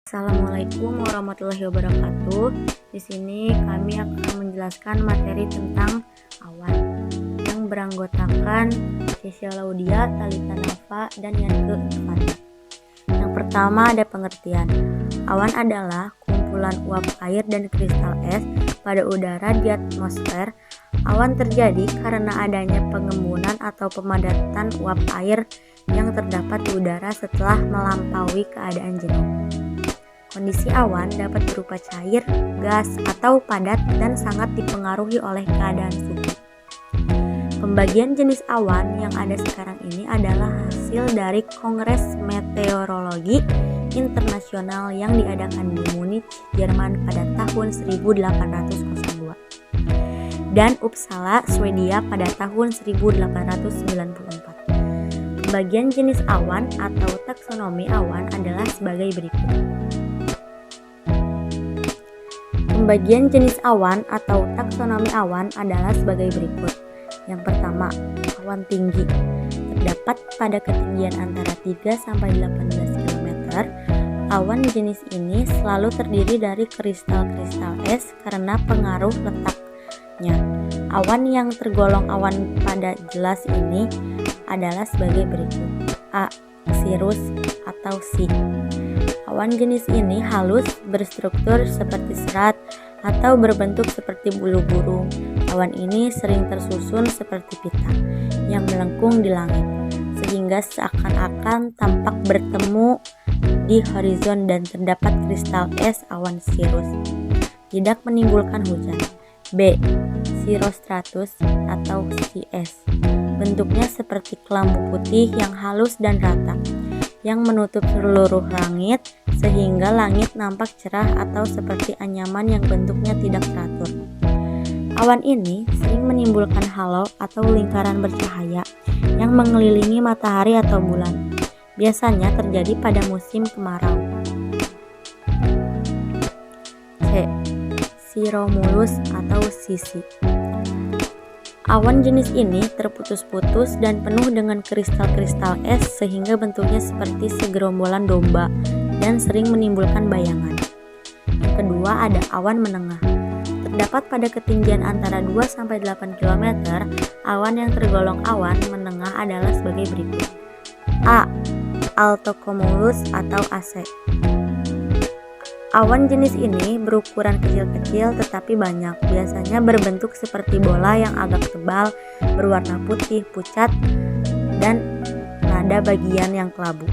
Assalamualaikum warahmatullahi wabarakatuh. Di sini kami akan menjelaskan materi tentang awan yang beranggotakan Cecia Laudia, Talita Nafa, dan Yanke Irfanda. Yang pertama ada pengertian. Awan adalah kumpulan uap air dan kristal es pada udara di atmosfer. Awan terjadi karena adanya pengembunan atau pemadatan uap air yang terdapat di udara setelah melampaui keadaan jenuh. Kondisi awan dapat berupa cair, gas, atau padat dan sangat dipengaruhi oleh keadaan suhu. Pembagian jenis awan yang ada sekarang ini adalah hasil dari Kongres Meteorologi Internasional yang diadakan di Munich, Jerman pada tahun 1802 dan Uppsala, Swedia pada tahun 1894. Pembagian jenis awan atau taksonomi awan adalah sebagai berikut. Pembagian jenis awan atau taksonomi awan adalah sebagai berikut. Yang pertama, awan tinggi. Terdapat pada ketinggian antara 3 sampai 18 km. Awan jenis ini selalu terdiri dari kristal-kristal es karena pengaruh letaknya. Awan yang tergolong awan pada jelas ini adalah sebagai berikut. A. Cirrus atau C. Awan jenis ini halus, berstruktur seperti serat, atau berbentuk seperti bulu burung. Awan ini sering tersusun seperti pita yang melengkung di langit, sehingga seakan-akan tampak bertemu di horizon dan terdapat kristal es awan cirrus. Tidak menimbulkan hujan. B. Cirrostratus atau CS. Bentuknya seperti kelambu putih yang halus dan rata, yang menutup seluruh langit sehingga langit nampak cerah atau seperti anyaman yang bentuknya tidak teratur. Awan ini sering menimbulkan halo atau lingkaran bercahaya yang mengelilingi matahari atau bulan. Biasanya terjadi pada musim kemarau. C. Cirromulus atau sisi. Awan jenis ini terputus-putus dan penuh dengan kristal-kristal es sehingga bentuknya seperti segerombolan domba dan sering menimbulkan bayangan. Yang kedua ada awan menengah. Terdapat pada ketinggian antara 2 sampai 8 km, awan yang tergolong awan menengah adalah sebagai berikut. A. Altocumulus atau AC. Awan jenis ini berukuran kecil-kecil tetapi banyak, biasanya berbentuk seperti bola yang agak tebal, berwarna putih, pucat, dan nada bagian yang kelabu.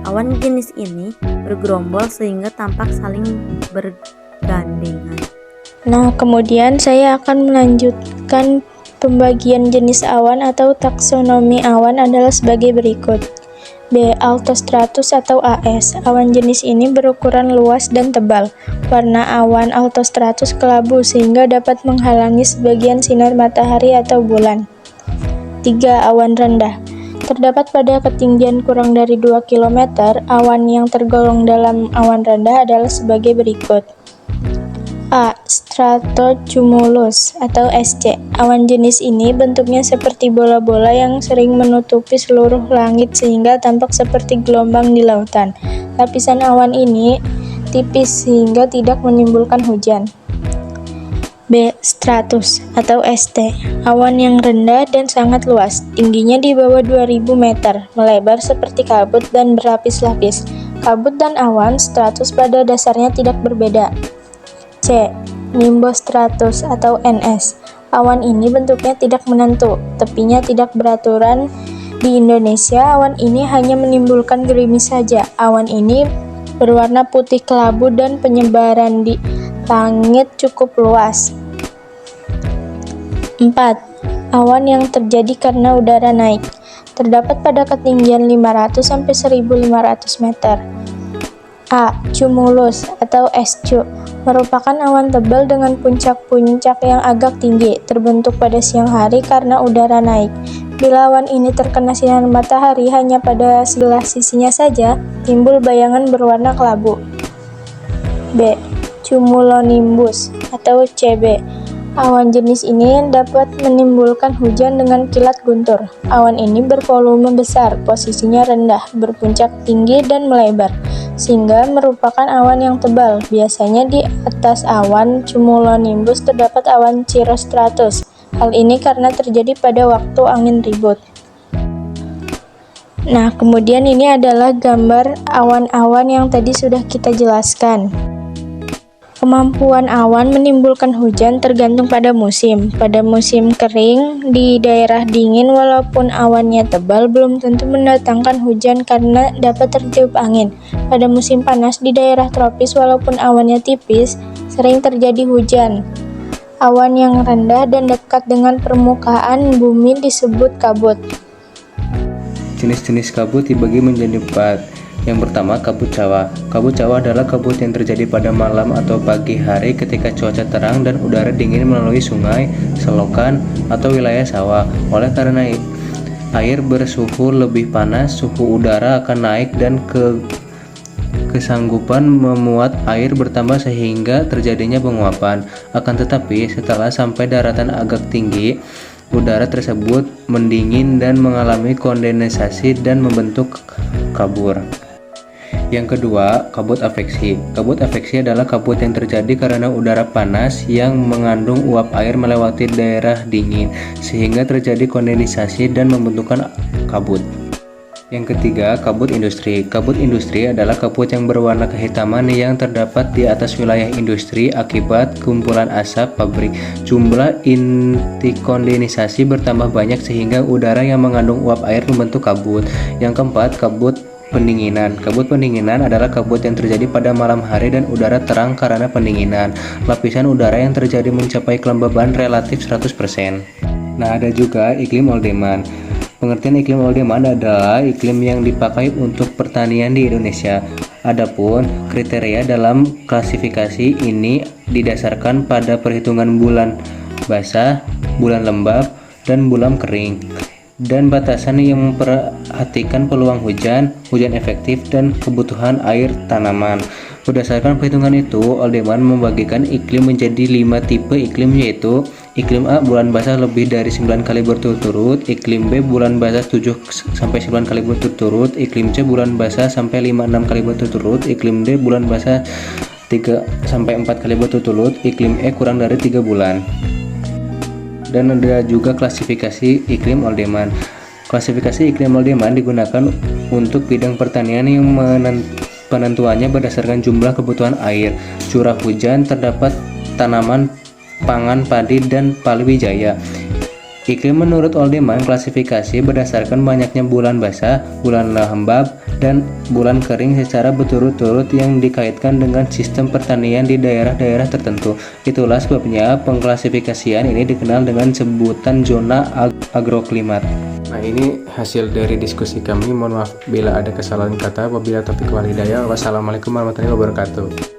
Awan jenis ini bergerombol sehingga tampak saling bergandengan. Nah, kemudian saya akan melanjutkan pembagian jenis awan atau taksonomi awan adalah sebagai berikut. B. Altostratus atau AS. Awan jenis ini berukuran luas dan tebal. Warna awan altostratus kelabu sehingga dapat menghalangi sebagian sinar matahari atau bulan. 3. Awan rendah. Terdapat pada ketinggian kurang dari 2 km, awan yang tergolong dalam awan rendah adalah sebagai berikut. A. Stratocumulus atau SC. Awan jenis ini bentuknya seperti bola-bola yang sering menutupi seluruh langit sehingga tampak seperti gelombang di lautan. Lapisan awan ini tipis sehingga tidak menimbulkan hujan. B. Stratus atau ST. Awan yang rendah dan sangat luas, tingginya di bawah 2000 meter, melebar seperti kabut dan berlapis-lapis. Kabut dan awan stratus pada dasarnya tidak berbeda. C. Nimbostratus atau NS. Awan ini bentuknya tidak menentu, tepinya tidak beraturan. Di Indonesia, awan ini hanya menimbulkan gerimis saja. Awan ini berwarna putih kelabu dan penyebaran di langit cukup luas. 4. Awan yang terjadi karena udara naik. Terdapat pada ketinggian 500 sampai 1500 meter. A. Cumulus atau SCU merupakan awan tebal dengan puncak-puncak yang agak tinggi, terbentuk pada siang hari karena udara naik. Bila awan ini terkena sinar matahari hanya pada sebelah sisinya saja, timbul bayangan berwarna kelabu. B. Cumulonimbus atau CB. Awan jenis ini dapat menimbulkan hujan dengan kilat guntur. Awan ini bervolume besar, posisinya rendah, berpuncak tinggi dan melebar, sehingga merupakan awan yang tebal. Biasanya di atas awan cumulonimbus terdapat awan cirrostratus. Hal ini karena terjadi pada waktu angin ribut. Nah, kemudian ini adalah gambar awan-awan yang tadi sudah kita jelaskan. Kemampuan awan menimbulkan hujan tergantung pada musim. Pada musim kering di daerah dingin, walaupun awannya tebal, belum tentu mendatangkan hujan karena dapat tertiup angin. Pada musim panas di daerah tropis, walaupun awannya tipis, sering terjadi hujan. Awan yang rendah dan dekat dengan permukaan bumi disebut kabut. Jenis-jenis kabut dibagi menjadi 4. Yang pertama, kabut cawa. Kabut cawa adalah kabut yang terjadi pada malam atau pagi hari ketika cuaca terang dan udara dingin melalui sungai, selokan, atau wilayah sawah. Oleh karena air bersuhu lebih panas, suhu udara akan naik dan kesanggupan memuat air bertambah sehingga terjadinya penguapan. Akan tetapi, setelah sampai daratan agak tinggi, udara tersebut mendingin dan mengalami kondensasi dan membentuk kabur. Yang kedua, kabut afeksi. Kabut afeksi adalah kabut yang terjadi karena udara panas yang mengandung uap air melewati daerah dingin, sehingga terjadi kondensasi dan membentukkan kabut. Yang ketiga, kabut industri. Kabut industri adalah kabut yang berwarna kehitaman yang terdapat di atas wilayah industri akibat kumpulan asap pabrik. Jumlah inti kondensasi bertambah banyak sehingga udara yang mengandung uap air membentuk kabut. Yang keempat, kabut pendinginan. Kabut pendinginan adalah kabut yang terjadi pada malam hari dan udara terang karena pendinginan. Lapisan udara yang terjadi mencapai kelembaban relatif 100%. Nah, ada juga iklim Oldeman. Pengertian iklim Oldeman adalah iklim yang dipakai untuk pertanian di Indonesia. Adapun kriteria dalam klasifikasi ini didasarkan pada perhitungan bulan basah, bulan lembab, dan bulan kering, dan batasan yang memperhatikan peluang hujan, hujan efektif, dan kebutuhan air tanaman. Berdasarkan perhitungan itu, Oldeman membagikan iklim menjadi 5 tipe iklim, yaitu iklim A bulan basah lebih dari 9 kali berturut-turut, iklim B bulan basah 7-9 kali berturut-turut, iklim C bulan basah sampai 5-6 kali berturut-turut, iklim D bulan basah 3-4 kali berturut-turut, iklim E kurang dari 3 bulan. Dan ada juga klasifikasi iklim Oldeman. Klasifikasi iklim Oldeman digunakan untuk bidang pertanian yang penentuannya berdasarkan jumlah kebutuhan air, curah hujan, terdapat tanaman pangan padi dan palwijaya. Iklim menurut Oldeman klasifikasi berdasarkan banyaknya bulan basah, bulan lembab, dan bulan kering secara berturut-turut yang dikaitkan dengan sistem pertanian di daerah-daerah tertentu. Itulah sebabnya pengklasifikasian ini dikenal dengan sebutan zona agroklimat. Nah, ini hasil dari diskusi kami. Mohon maaf bila ada kesalahan kata. Wabillahi taufiq wal hidayah. Wassalamualaikum warahmatullahi wabarakatuh.